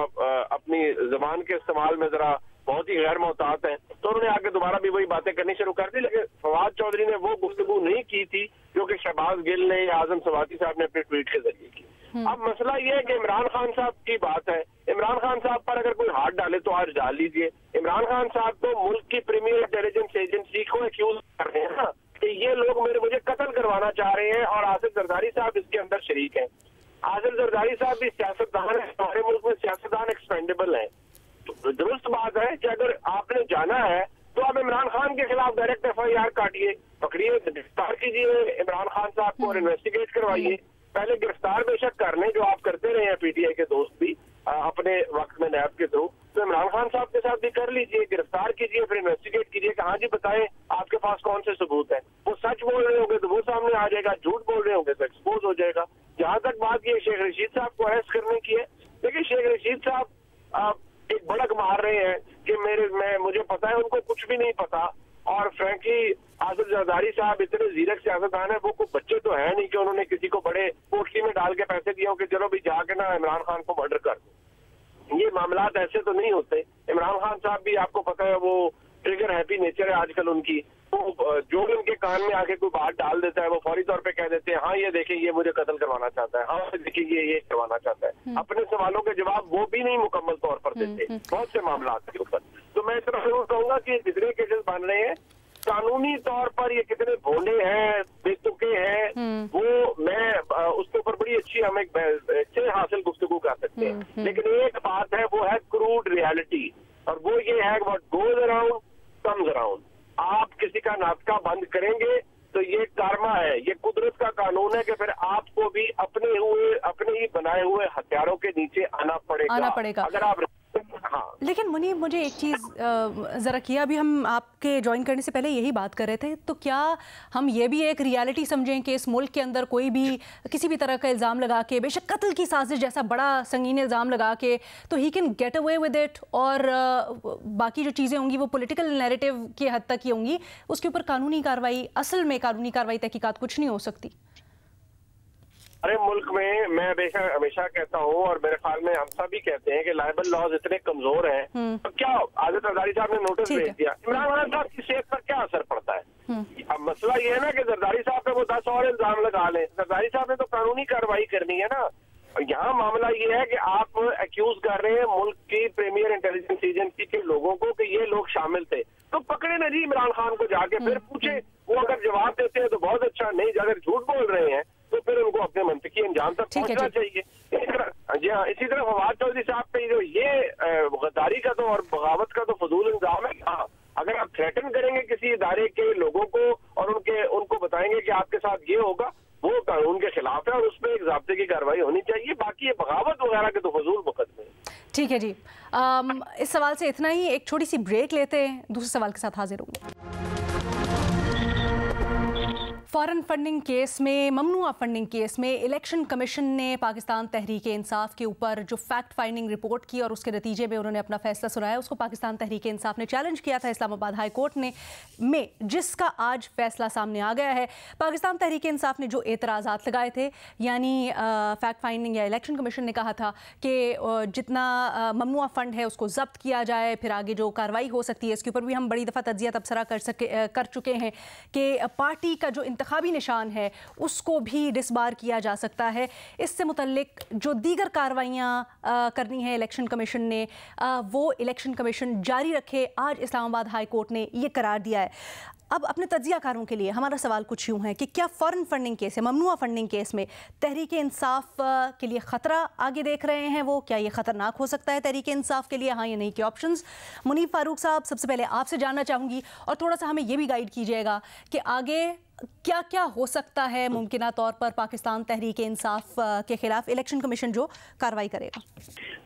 Speaker 5: अपनी जबान के इस्तेमाल में जरा बहुत ही गैर मोहतात है, तो उन्होंने आके दोबारा भी वही बातें करनी शुरू कर दी। लेकिन फवाद चौधरी ने वो गुफ्तगू नहीं की थी जो कि शहबाज गिल ने या आजम सवाती साहब ने अपने ट्वीट के जरिए की। अब मसला ये है कि इमरान खान साहब की बात है, इमरान खान साहब पर अगर कोई हाथ डाले तो आज डाल लीजिए। इमरान खान साहब तो मुल्क की प्रीमियर इंटेलिजेंस एजेंसी को एक्यूज कर रहे हैं ना कि ये लोग मुझे कत्ल करवाना चाह रहे हैं, और आसिफ जरदारी साहब इसके अंदर शरीक हैं। आसिफ जरदारी साहब भी सियासतदान है, हमारे मुल्क में सियासतदान एक्सपेंडेबल है। तो दुरुस्त बात है कि अगर आपने जाना है तो आप इमरान खान के खिलाफ डायरेक्ट FIR काटिए, पकड़िए, गिरफ्तार कीजिए इमरान खान साहब को और इन्वेस्टिगेट करवाइए। पहले गिरफ्तार बेशक कर लें, जो आप करते रहे हैं पीटीआई के दोस्त भी अपने वक्त में नैब के थ्रू, तो इमरान खान साहब के साथ भी कर लीजिए, गिरफ्तार कीजिए, फिर इन्वेस्टिगेट कीजिए कि हाँ जी बताएं आपके पास कौन से सबूत है। वो सच बोल रहे होंगे तो वो सामने आ जाएगा, झूठ बोल रहे होंगे तो एक्सपोज हो जाएगा। जहां तक बात ये शेख रशीद साहब को अरेस्ट करने की है, देखिए शेख रशीद साहब एक भड़क मार रहे हैं कि मुझे पता है, उनको कुछ भी नहीं पता। और फ्रैंकली आसिफ जरदारी साहब इतने जीरक सियासतदान है, वो कोई बच्चे तो है नहीं कि उन्होंने किसी को बड़े पोटली में डाल के पैसे दिए हो कि चलो भी जाके ना इमरान खान को मर्डर कर दो। ये मामलात ऐसे तो नहीं होते। इमरान खान साहब भी आपको पता है वो ट्रिगर हैप्पी नेचर है आजकल उनकी, तो जो भी उनके कान में आके कोई बात डाल देता है वो फौरी तौर पे कह देते हैं हाँ ये देखिए ये मुझे कत्ल करवाना चाहता है, हाँ देखिए ये करवाना चाहता है। अपने सवालों के जवाब वो भी नहीं मुकम्मल तौर पर देते बहुत से मामलात के ऊपर। तो मैं इतना जरूर कहूंगा कि जितने केसेस बन रहे हैं कानूनी तौर पर ये कितने भोले हैं, बेतुके हैं, वो मैं उसके ऊपर बड़ी अच्छी हम एक अच्छे हासिल गुफ्तगू कर सकते हैं। लेकिन एक बात है वो है क्रूड रियलिटी, और वो ये है what goes around comes around. आप किसी का नाटका बंद करेंगे तो ये कर्मा है, ये कुदरत का कानून है कि फिर आपको भी अपने ही बनाए हुए हथियारों के नीचे आना पड़ेगा। अगर आप हाँ।
Speaker 1: लेकिन मुनीब मुझे एक चीज़ ज़रा किया, अभी हम आपके ज्वाइन करने से पहले यही बात कर रहे थे, तो क्या हम ये भी एक रियलिटी समझें कि इस मुल्क के अंदर कोई भी किसी भी तरह का इल्ज़ाम लगा के, बेशक कत्ल की साजिश जैसा बड़ा संगीन इल्ज़ाम लगा के, तो he can get away with it, और बाकी जो चीज़ें होंगी वो पॉलिटिकल नैरेटिव की हद तक ही होंगी, उसके ऊपर कानूनी कार्रवाई, असल में कानूनी कार्रवाई तहकीकात कुछ नहीं हो सकती?
Speaker 5: अरे मुल्क में मैं हमेशा कहता हूँ और मेरे ख्याल में हम सभी कहते हैं कि लाइबल लॉज इतने कमजोर हैं, तो क्या आसिफ जरदारी साहब ने नोटिस भेज दिया, इमरान खान साहब की सेहत पर क्या असर पड़ता है? अब मसला ये है ना कि जरदारी साहब पे वो 10 और इल्जाम लगा लें, जरदारी साहब ने तो कानूनी कार्रवाई करनी है ना। यहाँ मामला ये है कि आप एक्यूज कर रहे हैं मुल्क की प्रीमियर इंटेलिजेंस एजेंसी के लोगों को कि ये लोग शामिल थे, तो पकड़े ना जी इमरान खान को जाके, फिर पूछे वो आप जवाब देते हैं तो बहुत अच्छा, नहीं अगर झूठ बोल रहे हैं तो फिर उनको अपने मंतकी अंजाम तक पहुंचना चाहिए। जी हाँ, इसी तरह फवाद चौधरी साहब पे जो ये गद्दारी का तो और बगावत का तो फजूल इल्जाम है। हाँ, अगर आप थ्रेटन करेंगे किसी इदारे के लोगों को और उनको बताएंगे कि आपके साथ ये होगा, वो कानून के खिलाफ है और उस पर एक ज़ाब्ते की कार्रवाई होनी चाहिए। बाकी ये बगावत वगैरह के तो फजूल मुकदमे।
Speaker 1: ठीक है जी, इस सवाल से इतना ही। एक छोटी सी ब्रेक लेते हैं, दूसरे सवाल के साथ हाजिर होंगे। फॉरेन फंडिंग केस में, ममनुआ फंडिंग केस में इलेक्शन कमीशन ने पाकिस्तान तहरीक इंसाफ के ऊपर जो फैक्ट फाइंडिंग रिपोर्ट की और उसके नतीजे में उन्होंने अपना फैसला सुनाया, उसको पाकिस्तान तहरीक इंसाफ ने चैलेंज किया था इस्लामाबाद हाई कोर्ट में जिसका आज फैसला सामने आ गया है। पाकिस्तान तहरीक इंसाफ ने जो एतराज़ात लगाए थे, यानी फैक्ट फाइंडिंग या इलेक्शन कमीशन ने कहा था कि जितना ममनुआ फ़ंड है उसको जब्त किया जाए, फिर आगे जो कार्रवाई हो सकती है इसके ऊपर भी हम बड़ी दफ़ा तज्जिया तबसरा कर चुके हैं कि पार्टी का जो इंतखाबी निशान है उसको भी डिसबार किया जा सकता है। इससे मुतल्लिक जो दीगर कार्रवाइयाँ करनी है इलेक्शन कमीशन ने, वो इलेक्शन कमीशन जारी रखे। आज इस्लामाबाद हाई कोर्ट ने ये करार दिया है। अब अपने तज्जियाकारों के लिए हमारा सवाल कुछ यूँ है कि क्या फॉरेन फंडिंग केस है, ममनुआ फंडिंग केस में तहरीक इंसाफ के लिए ख़तरा आगे देख रहे हैं वो? क्या ये ख़तरनाक हो सकता है तहरीक इंसाफ के लिए, हाँ या नहीं के ऑप्शंस? मुनीब फारूक साहब, सबसे पहले आपसे जानना चाहूँगी और थोड़ा सा हमें ये भी गाइड कीजिएगा कि आगे क्या क्या हो सकता है मुमकिना तौर पर पाकिस्तान तहरीक इंसाफ के खिलाफ इलेक्शन कमीशन जो कार्रवाई करेगा।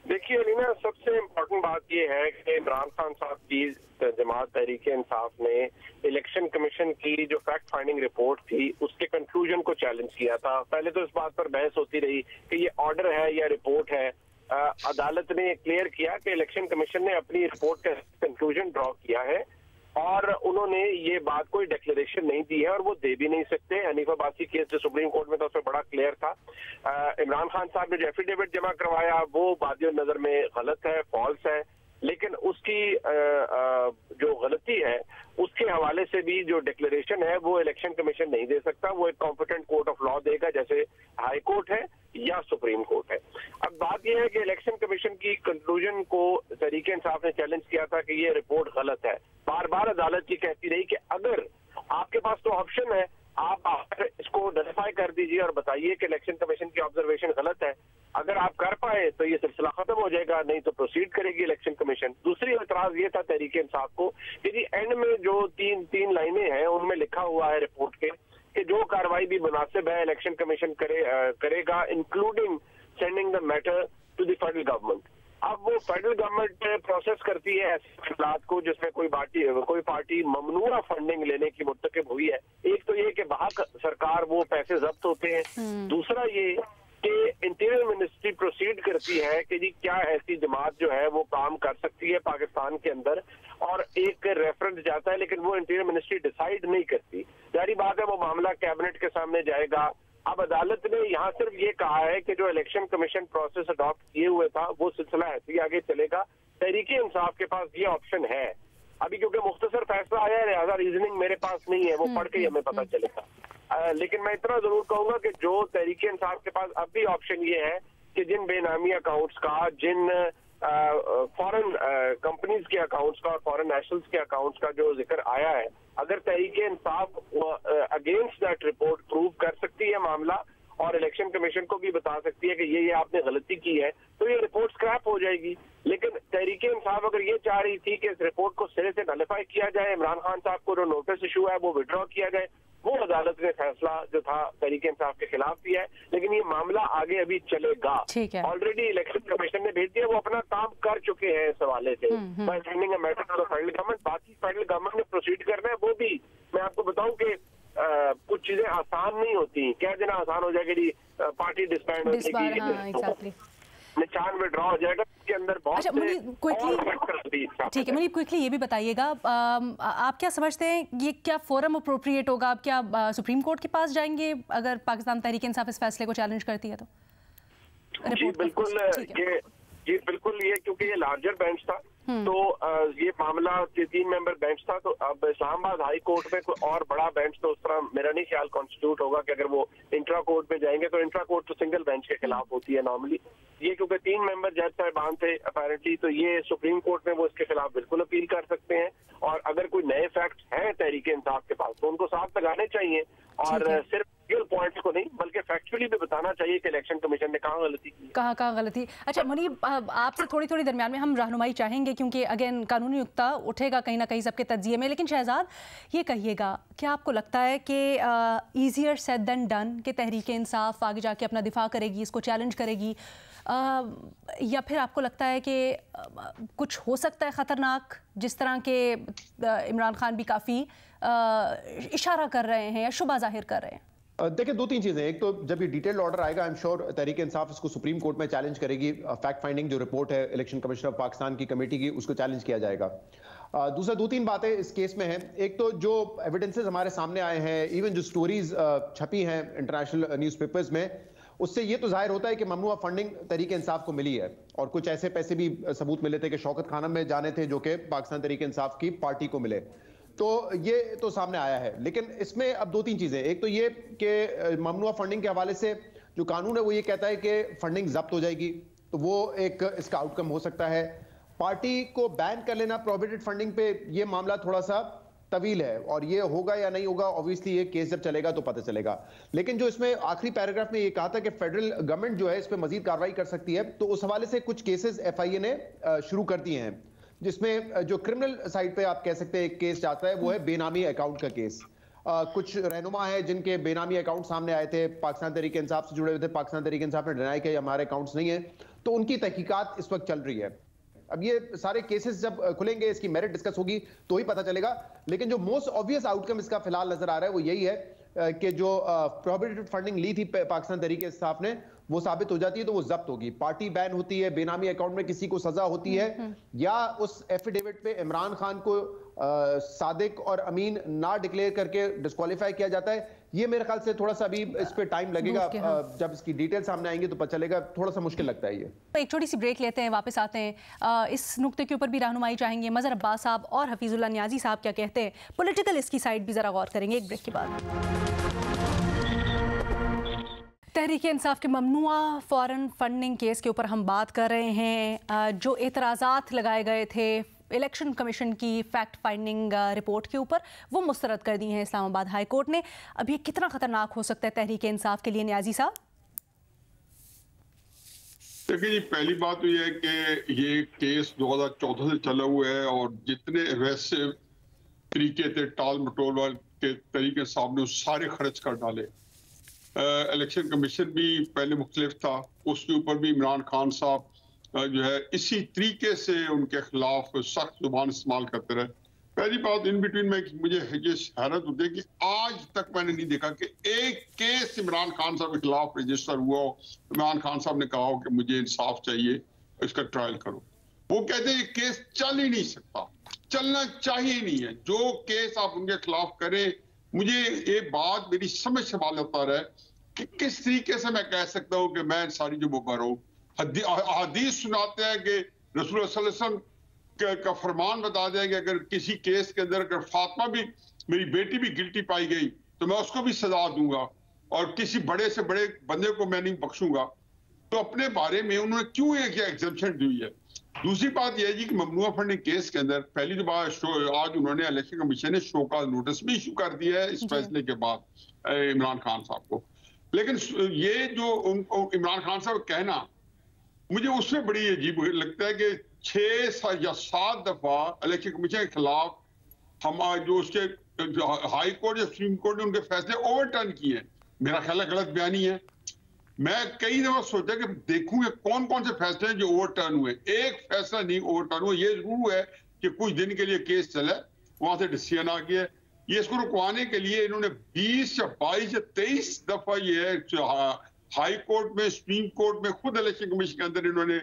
Speaker 5: देखिए अलीना, सबसे इम्पोर्टेंट बात यह है कि इमरान खान साहब की जमात तहरीक इंसाफ ने इलेक्शन कमीशन की जो फैक्ट फाइंडिंग रिपोर्ट थी उसके कंक्लूजन को चैलेंज किया था। पहले तो इस बात पर बहस होती रही कि ये ऑर्डर है या रिपोर्ट है। अदालत ने क्लियर किया कि इलेक्शन कमीशन ने अपनी रिपोर्ट का कंक्लूजन ड्रॉ किया है और उन्होंने ये बात कोई डिक्लेरेशन नहीं दी है और वो दे भी नहीं सकते। हनीफ अब्बासी केस जो सुप्रीम कोर्ट में था उसमें बड़ा क्लियर था। इमरान खान साहब ने जो एफिडेविट जमा करवाया वो बादियों नजर में गलत है, फॉल्स है, लेकिन उसकी जो गलती है उसके हवाले से भी जो डिक्लेरेशन है वो इलेक्शन कमीशन नहीं दे सकता। वो एक कॉम्पिटेंट कोर्ट ऑफ लॉ देगा, जैसे हाई कोर्ट है या सुप्रीम कोर्ट है। अब बात यह है कि इलेक्शन कमीशन की कंक्लूजन को तहरीक इंसाफ ने चैलेंज किया था कि ये रिपोर्ट गलत है। बार बार अदालत की कहती रही कि अगर आपके पास तो ऑप्शन है, आप इसको नोटिफाई कर दीजिए और बताइए कि इलेक्शन कमीशन की ऑब्जर्वेशन गलत है। अगर आप कर पाए तो ये सिलसिला खत्म हो जाएगा, नहीं तो प्रोसीड करेगी इलेक्शन कमीशन। दूसरी एतराज ये था तहरीक इंसाफ को कि जी एंड में जो तीन लाइनें हैं उनमें लिखा हुआ है रिपोर्ट के कि जो कार्रवाई भी मुनासिब है इलेक्शन कमीशन करेगा, including sending the matter to the federal government. अब वो फेडरल गवर्नमेंट प्रोसेस करती है ऐसे मामलात को जिसमें कोई पार्टी ममनुआ फंडिंग लेने की मुर्तकिब हुई है। एक तो ये कि बहक सरकार वो पैसे जब्त होते हैं, दूसरा ये कि इंटीरियर मिनिस्ट्री प्रोसीड करती है कि जी क्या ऐसी जमात जो है वो काम कर सकती है पाकिस्तान के अंदर, और एक रेफरेंस जाता है लेकिन वो इंटीरियर मिनिस्ट्री डिसाइड नहीं करती। जारी बात है वो मामला कैबिनेट के सामने जाएगा। अब अदालत ने यहाँ सिर्फ ये कहा है कि जो इलेक्शन कमीशन प्रोसेस अडॉप्ट किए हुए था वो सिलसिला ऐसे ही आगे चलेगा। तहरीक इंसाफ के पास ये ऑप्शन है अभी, क्योंकि मुख्तसर फैसला आया है, लिहाजा रीजनिंग मेरे पास नहीं है, वो पढ़ के ही हमें पता चलेगा। लेकिन मैं इतना जरूर कहूंगा कि जो तहरीक इंसाफ के पास अब भी ऑप्शन ये है कि जिन बेनामी अकाउंट्स का, जिन फॉरेन कंपनीज के अकाउंट्स का और फॉरेन नेशनल्स के अकाउंट्स का जो जिक्र आया है, अगर Tehreek Insaf against that report prove कर सकती है मामला और इलेक्शन कमीशन को भी बता सकती है कि ये आपने गलती की है, तो ये रिपोर्ट स्क्रैप हो जाएगी। लेकिन तहरीक इंसाफ अगर ये चाह रही थी कि इस रिपोर्ट को सिरे से नलिफाई किया जाए, इमरान खान साहब को जो नोटिस इशू है वो विड्रॉ किया जाए, वो अदालत ने फैसला जो था तहरीक इंसाफ के खिलाफ दिया है। लेकिन ये मामला आगे अभी चलेगा। ऑलरेडी इलेक्शन कमीशन ने भेज दिया, वो अपना काम कर चुके हैं इस हवाले से by sending a matter to the federal government. बाकी फेडरल गवर्नमेंट ने प्रोसीड करना है, वो भी मैं आपको बताऊं कि कुछ चीजें आसान नहीं होती। क्या देना आसान हो जाएगी जी, पार्टी डिस्बैंड हो जाएगी, निशान विड्रॉ हो जाएगा, इसके अंदर बहुत
Speaker 1: अच्छा, ठीक है मुनीब, क्विकली ये भी बताइएगा, आप क्या समझते हैं ये क्या फोरम अप्रोप्रिएट होगा? आप क्या सुप्रीम कोर्ट के पास जाएंगे अगर पाकिस्तान तहरीक इंसाफ इस फैसले को चैलेंज करती है तो?
Speaker 5: जी बिल्कुल, ये क्योंकि ये लार्जर बेंच था तो ये मामला 3 मेंबर बेंच था, तो अब इस्लामाबाद हाई कोर्ट में कोई और बड़ा बेंच तो उस तरह मेरा नहीं ख्याल कॉन्स्टिट्यूट होगा कि अगर वो इंट्रा कोर्ट में जाएंगे तो इंट्रा कोर्ट तो सिंगल बेंच के खिलाफ होती है नॉर्मली। ये क्योंकि 3 मेंबर जज साहिबान थे अपैरेंटली, तो ये सुप्रीम कोर्ट में वो इसके खिलाफ बिल्कुल अपील कर सकते हैं। और अगर कोई नए फैक्ट हैं तहरीक इंसाफ के पास तो उनको साथ लगाने चाहिए और सिर्फ पॉइंट्स को नहीं बल्कि फैक्चुअली भी बताना चाहिए कि इलेक्शन कमीशन ने कहाँ गलती की,
Speaker 1: कहाँ गलती। अच्छा मुनीब, आपसे थोड़ी दरमियान में हम रहनुमाई चाहेंगे क्योंकि अगेन कानूनी नुक्ता उठेगा कहीं ना कहीं सबके तज्जिए में। लेकिन शहजाद ये कहिएगा, क्या आपको लगता है कि ईजियर सेड देन डन कि तहरीक इंसाफ आगे जाके अपना दिफा करेगी, इसको चैलेंज करेगी, या फिर आपको लगता है कि कुछ हो सकता है ख़तरनाक, जिस तरह के इमरान खान भी काफ़ी इशारा कर रहे हैं या शुबा जाहिर कर रहे हैं?
Speaker 4: देखिए, दो तीन चीजें। एक तो जब ये डिटेल्ड ऑर्डर आएगा, I am sure Tehreek Insaf इसको सुप्रीम कोर्ट में चैलेंज करेगी। फैक्ट फाइंडिंग जो रिपोर्ट है इलेक्शन कमिश्नर ऑफ पाकिस्तान की कमेटी की, उसको चैलेंज किया जाएगा। दूसरा, दो तीन बातें इस केस में हैं। एक तो जो एविडेंसेस हमारे सामने आए हैं, इवन जो स्टोरीज छपी हैं इंटरनेशनल न्यूज़पेपर्स में, उससे ये तो जाहिर होता है कि ममनुआ फंडिंग तहरीक इंसाफ को मिली है। और कुछ ऐसे पैसे भी सबूत मिले थे कि शौकत खानम में जाने थे जो कि पाकिस्तान तहरीक इंसाफ की पार्टी को मिले। तो ये तो सामने आया है। लेकिन इसमें अब दो तीन चीजें। एक तो ये कि ममनुआ फंडिंग के हवाले से जो कानून है वो ये कहता है कि फंडिंग जब्त हो जाएगी, तो वो एक इसका आउटकम हो सकता है। पार्टी को बैन कर लेना प्रोहिबिटेड फंडिंग पे, ये मामला थोड़ा सा तवील है और ये होगा या नहीं होगा ऑब्वियसली ये केस जब चलेगा तो पता चलेगा। लेकिन जो इसमें आखिरी पैराग्राफ में ये कहा था कि फेडरल गवर्नमेंट जो है इस पर मजीद कार्रवाई कर सकती है, तो उस हवाले से कुछ केसेस FIA ने शुरू कर दिए हैं, जिसमें जो क्रिमिनल साइड पे आप कह सकते हैं एक केस जाता है, वो है बेनामी अकाउंट का केस। कुछ रहनुमा है जिनके बेनामी अकाउंट सामने आए थे, पाकिस्तान तहरीक इंसाफ से जुड़े हुए थे, पाकिस्तान तहरीक इंसाफ ने डिनाई किया हमारे अकाउंट्स नहीं है, तो उनकी तहकीकात इस वक्त चल रही है। अब ये सारे केसेस जब खुलेंगे, इसकी मेरिट डिस्कस होगी तो ही पता चलेगा। लेकिन जो मोस्ट ऑब्वियस आउटकम इसका फिलहाल नजर आ रहा है वो यही है कि जो प्रोहिबिटेड फंडिंग ली थी पाकिस्तान तहरीक इंसाफ ने, वो साबित हो जाती है तो वो जब्त होगी। पार्टी बैन होती है, बेनामी अकाउंट में किसी को सजा होती है, या उस एफिडेविट पे इमरान खान को सादिक और अमीन ना डिक्लेयर करके डिस्क्वालीफाई किया जाता है। ये मेरे ख्याल से थोड़ा सा अभी इस पे टाइम लगेगा, जब इसकी डिटेल सामने आएंगे तो पता चलेगा। थोड़ा सा मुश्किल लगता है ये।
Speaker 1: एक छोटी सी ब्रेक लेते हैं, वापस आते हैं। इस नुक्ते के ऊपर भी रहनुमाई चाहेंगे। मजहर अब्बास साहब और हफीजुल्लाह नियाजी साहब क्या कहते हैं, पॉलिटिकल इसकी साइड भी जरा गौर करेंगे एक ब्रेक के बाद। तहरीक इंसाफ के ममनुआ फॉरेन फंडिंग केस के ऊपर हम बात कर रहे हैं। जो एतराज़ात लगाए गए थे इलेक्शन कमीशन की फैक्ट फाइंडिंग रिपोर्ट के ऊपर, वो मुस्तरद कर दी हैं इस्लामाबाद हाई कोर्ट ने। अब ये कितना खतरनाक हो सकता है तहरीक इंसाफ के लिए, नियाजी साहब?
Speaker 3: देखिए जी, पहली बात तो ये है कि ये केस 2014 से चला हुआ है और जितने वैसे तरीके थे टाल मटोल के तरीके साहब ने सारे खर्च कर डाले। इलेक्शन कमीशन भी पहले मुख्तलिफ था, उसके ऊपर भी इमरान खान साहब जो है इसी तरीके से उनके खिलाफ सख्त जुबान इस्तेमाल करते रहे। पहली बात, इन बिटवीन में मुझे ये हैरत होती है कि आज तक मैंने नहीं देखा कि एक केस इमरान खान साहब के खिलाफ रजिस्टर हुआ हो, इमरान खान साहब ने कहा हो कि मुझे इंसाफ चाहिए, इसका ट्रायल करो। वो कहते हैं ये केस चल ही नहीं सकता, चलना चाहिए नहीं है। जो केस आप उनके खिलाफ करें, मुझे ये बात मेरी समझ से बात होता रहा कि किस तरीके से मैं कह सकता हूँ कि मैं सारी जो मुबर हूँ। हदीस सुनाते हैं कि रसूल सल्लल्लाहु अलैहि वसल्लम का फरमान बता दिया कि अगर किसी केस के अंदर अगर फातिमा भी, मेरी बेटी भी गिल्टी पाई गई तो मैं उसको भी सजा दूंगा और किसी बड़े से बड़े बंदे को मैं नहीं बख्शूंगा। तो अपने बारे में उन्होंने क्यों एक एग्जम्पशन दी है। दूसरी बात यह है जी कि ममनुआ फंडिंग केस के अंदर पहली जो बात, आज उन्होंने इलेक्शन कमीशन ने शो का नोटिस भी इशू कर दिया है इस फैसले के बाद इमरान खान साहब को। लेकिन ये जो इमरान खान साहब कहना, मुझे उसमें बड़ी अजीब लगता है कि 6 या 7 दफा इलेक्शन कमीशन के खिलाफ हम जो उसके हाई कोर्ट या सुप्रीम कोर्ट ने उनके फैसले ओवरटर्न किए। मेरा ख्याल है गलत बयानी है। मैं कई दफा सोचा कि देखूंगे कौन कौन से फैसले हैं जो ओवरटर्न हुए। एक फैसला नहीं ओवरटर्न हुआ। ये जरूर है कि कुछ दिन के लिए केस चला, वहां से डिसीजन आ गया। ये इसको रुकवाने के लिए इन्होंने 20 या 22 या 23 दफा ये हाई कोर्ट में, सुप्रीम कोर्ट में, खुद इलेक्शन कमीशन के अंदर इन्होंने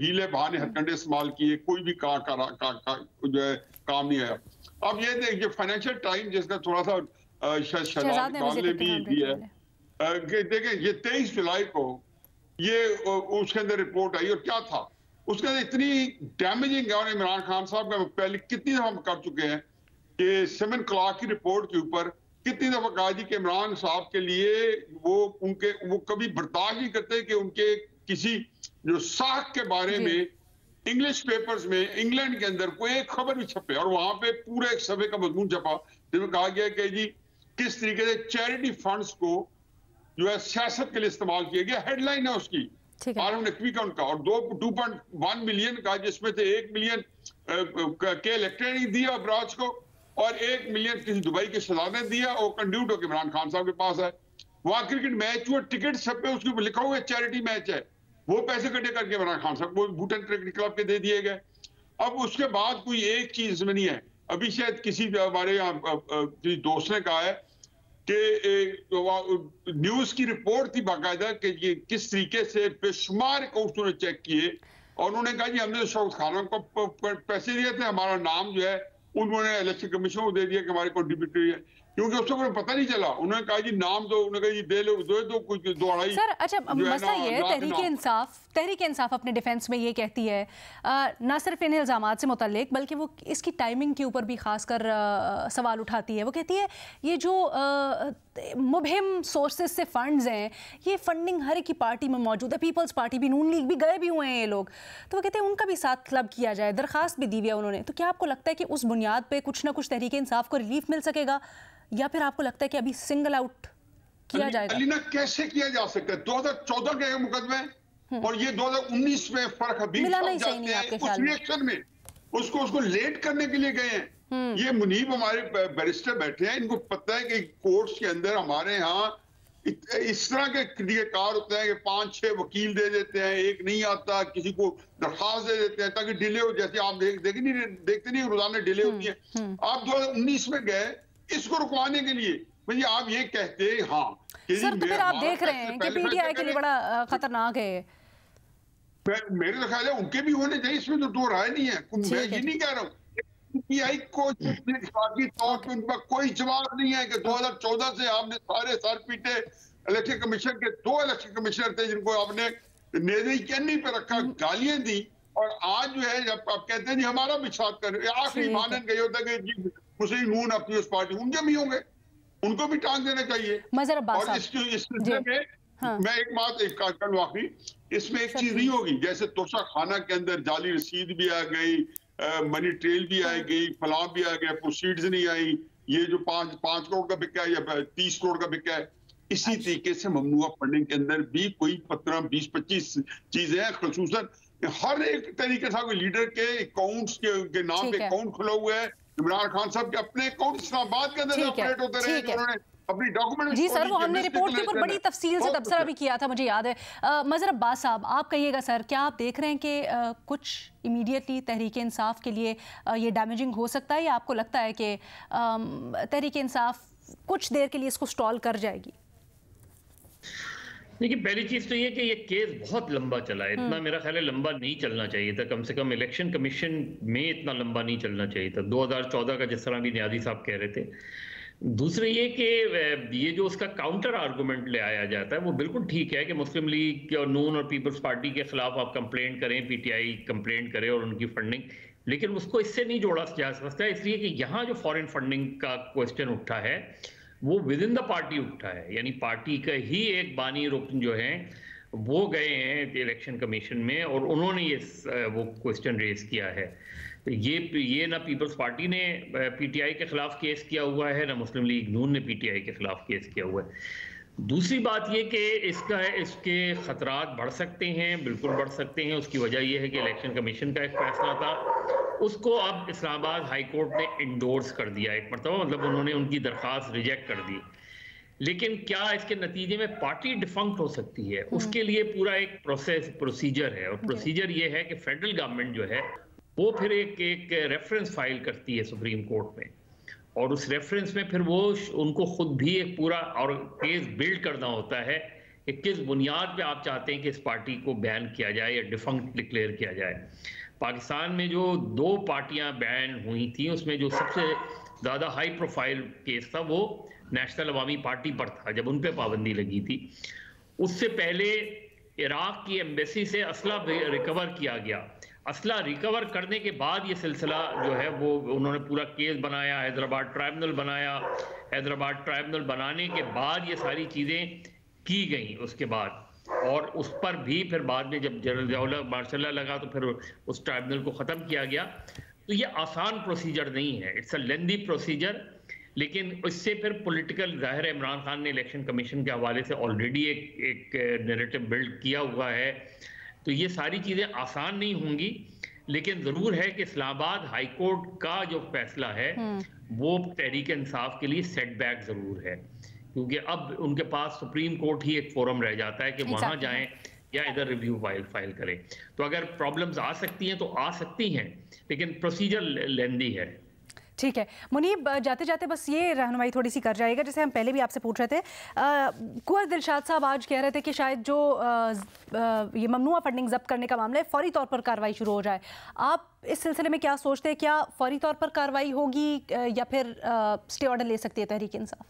Speaker 3: हीले बहाने हथकंडे इस्तेमाल किए, कोई भी जो है काम नहीं आया। अब ये देखिए फाइनेंशियल टाइम जिसका थोड़ा सा शहजाद ने भी दिया है, देखिए ये 23 जुलाई को ये उसके अंदर रिपोर्ट आई और क्या था उसके अंदर इतनी डैमेजिंग है। और इमरान खान साहब का पहले कितनी दफा हम कर चुके हैं कि 7 क्लॉक की रिपोर्ट के ऊपर कितनी दफा कहा जी कि इमरान साहब के लिए वो कभी बर्दाश्त नहीं करते कि उनके किसी जो साख के बारे में इंग्लिश पेपर्स में इंग्लैंड के अंदर कोई एक खबर भी छपे और वहां पे पूरे एक सफे का मजमून छपा जिसमें कहा गया कि जी किस तरीके से चैरिटी फंड्स को जो है सियासत के लिए इस्तेमाल किया गया। हेडलाइन है उसकी आरएम नकवी का उनका, और 2.1 मिलियन का, जिसमें से 1 मिलियन के इलेक्टेड ही दिया अबराज को और 1 मिलियन किसी दुबई के शहजादे ने दिया, और कंड्यूट होकर इमरान खान साहब के पास है। वहां क्रिकेट मैच हुआ, टिकट सब पे उसके ऊपर लिखा हुआ है चैरिटी मैच है, वो पैसे इकट्ठे करके इमरान खान साहब को भूटान क्रिकेट क्लब के दे दिए गए। अब उसके बाद कोई एक चीज में नहीं है, अभी शायद किसी हमारे यहाँ किसी दोस्त ने कहा है कि न्यूज की रिपोर्ट थी बाकायदा कि ये किस तरीके से बेशुमार अकाउंट्स उन्होंने चेक किए, और उन्होंने कहा जी हमने तो शौकत खान को पैसे दिए थे, हमारा नाम जो है उन्होंने इलेक्शन कमीशन को दे दिया कि हमारे कंट्रीब्यूटर है, क्योंकि उसको कोई पता नहीं चला। उन्होंने कहा जी नाम दो, उन्होंने कहा जी दे लो, दो कुछ दो अढ़ाई।
Speaker 1: सर अच्छा, मसला ये है तहरीक इंसाफ अपने डिफेंस में ये कहती है ना सिर्फ इन इल्जामात से मुतल्लिक, बल्कि वो इसकी टाइमिंग के ऊपर भी खासकर सवाल उठाती है। वो कहती है ये जो मुबहिम सोर्सेज से फंड्स हैं, ये फंडिंग हर एक की पार्टी में मौजूद है, पीपल्स पार्टी भी, नून लीग भी, गए भी हुए हैं ये लोग, तो वो कहते हैं उनका भी साथ क्लब किया जाए, दरखास्त भी दी है उन्होंने। तो क्या आपको लगता है कि उस बुनियाद पर कुछ ना कुछ तहरीक इंसाफ को रिलीफ मिल सकेगा, या फिर आपको लगता है कि अभी सिंगल आउट किया जाएगा?
Speaker 3: अलीना कैसे किया जा सकता है? 2014 के मुकदमे और ये 2019 में फर्क अभी उस रिएक्शन में उसको लेट करने के लिए गए हैं। ये मुनीब हमारे बैरिस्टर बैठे हैं, इनको पता है कि कोर्ट्स के अंदर हमारे यहाँ इस तरह के तरीकेकार होते हैं कि 5-6 वकील दे देते हैं, एक नहीं आता, किसी को दरखास्त दे देते हैं ताकि डिले हो, जैसे आप देखते नहीं रोजाना डिले होती है। आप 2019 में गए इसको रुकवाने के लिए, भैया आप ये कहते हैं हाँ
Speaker 1: सर, तो फिर आप देख रहे हैं कि पीटीआई के लिए बड़ा खतरनाक है।
Speaker 3: मेरे तो ख्याल है उनके भी होने चाहिए, इसमें तो दो राय नहीं है। मैं ये नहीं कह रहा हूँ पीटीआई को तौर पर उनका कोई जवाब नहीं है कि 2014 से आपने सारे सर पीटे। इलेक्शन कमीशन के 2 इलेक्शन कमिश्नर थे जिनको आपने नेज़े चन्नी पे रखा, गालियां दी, और आज जो है जब आप कहते हैं जी हमारा भी साथ कर, आखिरी मानन का ये होता है कि मुस्लिम नून अपनी उस पार्टी, उनके भी होंगे, उनको भी टांग देना चाहिए। और इस सिलसिले में मैं एक बात कर लूं आखिरी, इसमें एक चीज नहीं होगी, जैसे तोशा खाना के अंदर जाली रसीद भी आ गई, मनी ट्रेल भी आ गई, फलां भी आ गया, प्रोसीड्स नहीं आई, ये जो 5 करोड़ का बिका है या 30 करोड़ का बिका है, इसी तरीके से ममनुआ फंडिंग के अंदर भी कोई 15-20-25 चीजें हैं। खुसूसन हर एक तरीके से लीडर के अकाउंट्स के नाम पे अकाउंट खुला हुआ है, इमरान खान साहब के अपने अकाउंट इस्लामाबाद के अंदर ऑपरेट होते रहे, उन्होंने अपनी डॉक्यूमेंट।
Speaker 1: जी सर, वो हमने रिपोर्ट के ऊपर बड़ी तफसील से तबसरा भी किया था, मुझे याद है। मजहर अब्बास साहब, आप कहिएगा सर, क्या आप देख रहे हैं कि कुछ इमीडिएटली तहरीक इंसाफ के लिए ये डैमेजिंग हो सकता है, या आपको लगता है कि तहरीक इंसाफ कुछ देर के लिए इसको स्टॉल कर जाएगी?
Speaker 2: देखिए, पहली चीज तो ये कि ये केस बहुत लंबा चला है, इतना मेरा ख्याल है लंबा नहीं चलना चाहिए था, कम से कम इलेक्शन कमीशन में इतना लंबा नहीं चलना चाहिए था 2014 का, जिस तरह भी न्याजी साहब कह रहे थे। दूसरे ये कि ये जो उसका काउंटर आर्गूमेंट ले आया जाता है वो बिल्कुल ठीक है कि मुस्लिम लीग और नून और पीपल्स पार्टी के खिलाफ आप कंप्लेंट करें, पीटीआई कंप्लेंट करे और उनकी फंडिंग, लेकिन उसको इससे नहीं जोड़ा जा सकता है, इसलिए कि यहाँ जो फॉरेन फंडिंग का क्वेश्चन उठा है वो विद इन द पार्टी उठा है, यानी पार्टी का ही एक बानी रुकन जो है वो गए हैं इलेक्शन कमीशन में और उन्होंने ये वो क्वेश्चन रेज किया है। तो ये ना पीपल्स पार्टी ने पीटीआई के खिलाफ केस किया हुआ है, ना मुस्लिम लीग नून ने पीटीआई के खिलाफ केस किया हुआ है। दूसरी बात ये कि इसके खतरात बढ़ सकते हैं, बिल्कुल बढ़ सकते हैं। उसकी वजह यह है कि इलेक्शन कमीशन का एक फैसला था, उसको अब इस्लामाबाद हाई कोर्ट ने इंडोर्स कर दिया एक मरतबा, मतलब उन्होंने उनकी दरख्वास्त रिजेक्ट कर दी। लेकिन क्या इसके नतीजे में पार्टी डिफंक्ट हो सकती है? उसके लिए पूरा एक प्रोसीजर है, और प्रोसीजर ये है कि फेडरल गवर्नमेंट जो है वो फिर एक रेफरेंस फाइल करती है सुप्रीम कोर्ट में, और उस रेफरेंस में फिर वो उनको खुद भी एक पूरा और केस बिल्ड करना होता है कि किस बुनियाद पे आप चाहते हैं कि इस पार्टी को बैन किया जाए या डिफंक्ट डिक्लेयर किया जाए। पाकिस्तान में जो 2 पार्टियां बैन हुई थी उसमें जो सबसे ज़्यादा हाई प्रोफाइल केस था वो नेशनल अवामी पार्टी पर था, जब उन पे पाबंदी लगी थी। उससे पहले इराक की एम्बेसी से असला रिकवर किया गया, असला रिकवर करने के बाद ये सिलसिला जो है वो उन्होंने पूरा केस बनाया, हैदराबाद ट्राइब्यूनल बनाया, हैदराबाद ट्राइब्यूनल बनाने के बाद ये सारी चीज़ें की गई उसके बाद, और उस पर भी फिर बाद में जब जनरल मार्शल लगा तो फिर उस ट्राइब्यूनल को ख़त्म किया गया। तो ये आसान प्रोसीजर नहीं है, इट्स अ लेंदी प्रोसीजर। लेकिन इससे फिर पॉलिटिकल, जाहिर है इमरान खान ने इलेक्शन कमीशन के हवाले से ऑलरेडी एक नैरेटिव बिल्ड किया हुआ है, तो ये सारी चीज़ें आसान नहीं होंगी। लेकिन ज़रूर है कि इस्लामाबाद हाई कोर्ट का जो फैसला है वो तहरीक इंसाफ के लिए सेटबैक ज़रूर है, क्योंकि अब उनके पास सुप्रीम कोर्ट ही एक फोरम रह जाता है कि वहाँ जाएं या इधर रिव्यू फाइल करें। तो अगर प्रॉब्लम्स आ सकती हैं तो आ सकती हैं, लेकिन प्रोसीजर लेंदी है।
Speaker 1: ठीक है मुनीब, जाते जाते बस ये रहनुमाई थोड़ी सी कर जाएगा, जैसे हम पहले भी आपसे पूछ रहे थे, कुंवर दिलशाद साहब आज कह रहे थे कि शायद जो ये ममनुआ फंडिंग जब्त करने का मामला है फौरी तौर पर कार्रवाई शुरू हो जाए। आप इस सिलसिले में क्या सोचते हैं, क्या फौरी तौर पर कार्रवाई होगी या फिर स्टे ऑर्डर ले सकती है तहरीक इंसाफ?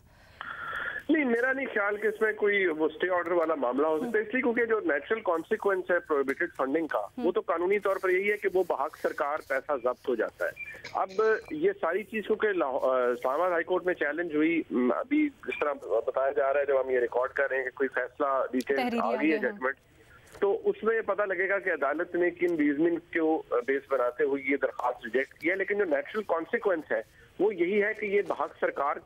Speaker 5: नहीं, मेरा नहीं ख्याल कि इसमें कोई वो स्टे ऑर्डर वाला मामला हो सकता है, इसलिए क्योंकि जो नेचुरल कॉन्सिक्वेंस है प्रोहिबिटेड फंडिंग का, वो तो कानूनी तौर पर यही है कि वो बहक सरकार पैसा जब्त हो जाता है। अब ये सारी चीज क्योंकि इस्लामाबाद हाई कोर्ट में चैलेंज हुई, अभी जिस तरह बताया जा रहा है, जब हम ये रिकॉर्ड कर रहे हैं कि कोई फैसला डिटेल आ गई है जजमेंट, तो उसमें पता लगेगा कि अदालत ने किन रीजनिंग को बेस बनाते हुए ये दरखास्त रिजेक्ट किया। लेकिन जो नेचुरल कॉन्सिक्वेंस है वो यही है कि ये बहक सरकार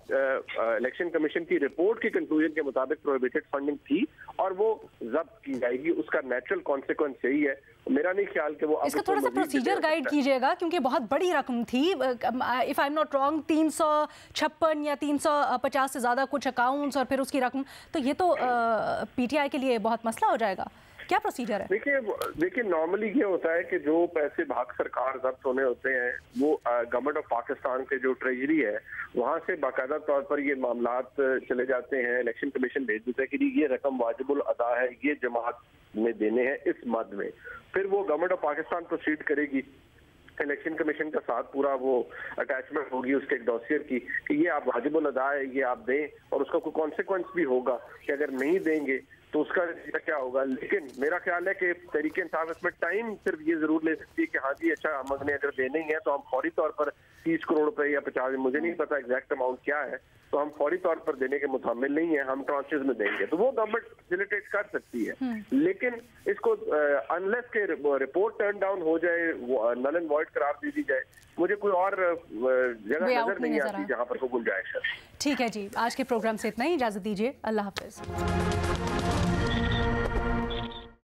Speaker 5: इलेक्शन कमीशन की रिपोर्ट के कंक्लूजन के मुताबिक प्रोहिबिटेड फंडिंग थी और वो जब्त की जाएगी। उसका नेचुरल कॉन्सिक्वेंस यही है। मेरा नहीं ख्याल कि वो
Speaker 1: इसका थोड़ा सा प्रोसीजर गाइड कीजिएगा, क्योंकि बहुत बड़ी रकम थी, if I am not wrong 356 या 350 से ज्यादा कुछ अकाउंट्स और फिर उसकी रकम, तो ये तो पीटीआई के लिए बहुत मसला हो जाएगा। क्या प्रोसीजर है?
Speaker 5: देखिए नॉर्मली ये होता है कि जो पैसे बहक सरकार जब्त होने होते हैं वो गवर्नमेंट ऑफ पाकिस्तान के जो ट्रेजरी है वहां से बाकायदा तौर पर ये मामलात चले जाते हैं, इलेक्शन कमीशन भेज देता है कि ये रकम वाजिबुल अदा है, ये जमात में देने हैं इस मद में। फिर वो गवर्नमेंट ऑफ पाकिस्तान प्रोसीड करेगी, इलेक्शन कमीशन का साथ पूरा वो अटैचमेंट होगी उसके एक डॉसियर की कि ये आप वाजिबुल अदा है, ये आप दें, और उसका कोई कॉन्सिक्वेंस भी होगा कि अगर नहीं देंगे तो उसका क्या होगा। लेकिन मेरा ख्याल है कि तहरीक इंसाफ इसमें टाइम सिर्फ ये जरूर ले सकती है कि हाँ जी अच्छा हमने अगर देने ही है तो हम फौरी तौर पर 30 करोड़ रुपए या 50, मुझे नहीं पता एग्जैक्ट अमाउंट क्या है, तो हम फौरी तौर पर देने के मुतामिल नहीं है, हम ट्रांचेस में देंगे, तो वो गवर्नमेंट फैसिलिटेट कर सकती है। लेकिन इसको अनलेस के रिपोर्ट टर्न डाउन हो जाए, नल एंड वॉइड करार दे दी जाए, मुझे कोई और जगह नजर नहीं आती जहां पर को गुंजाइश है।
Speaker 1: ठीक है जी, आज के प्रोग्राम से इतना ही, इजाजत दीजिए, अल्लाह हाफिज।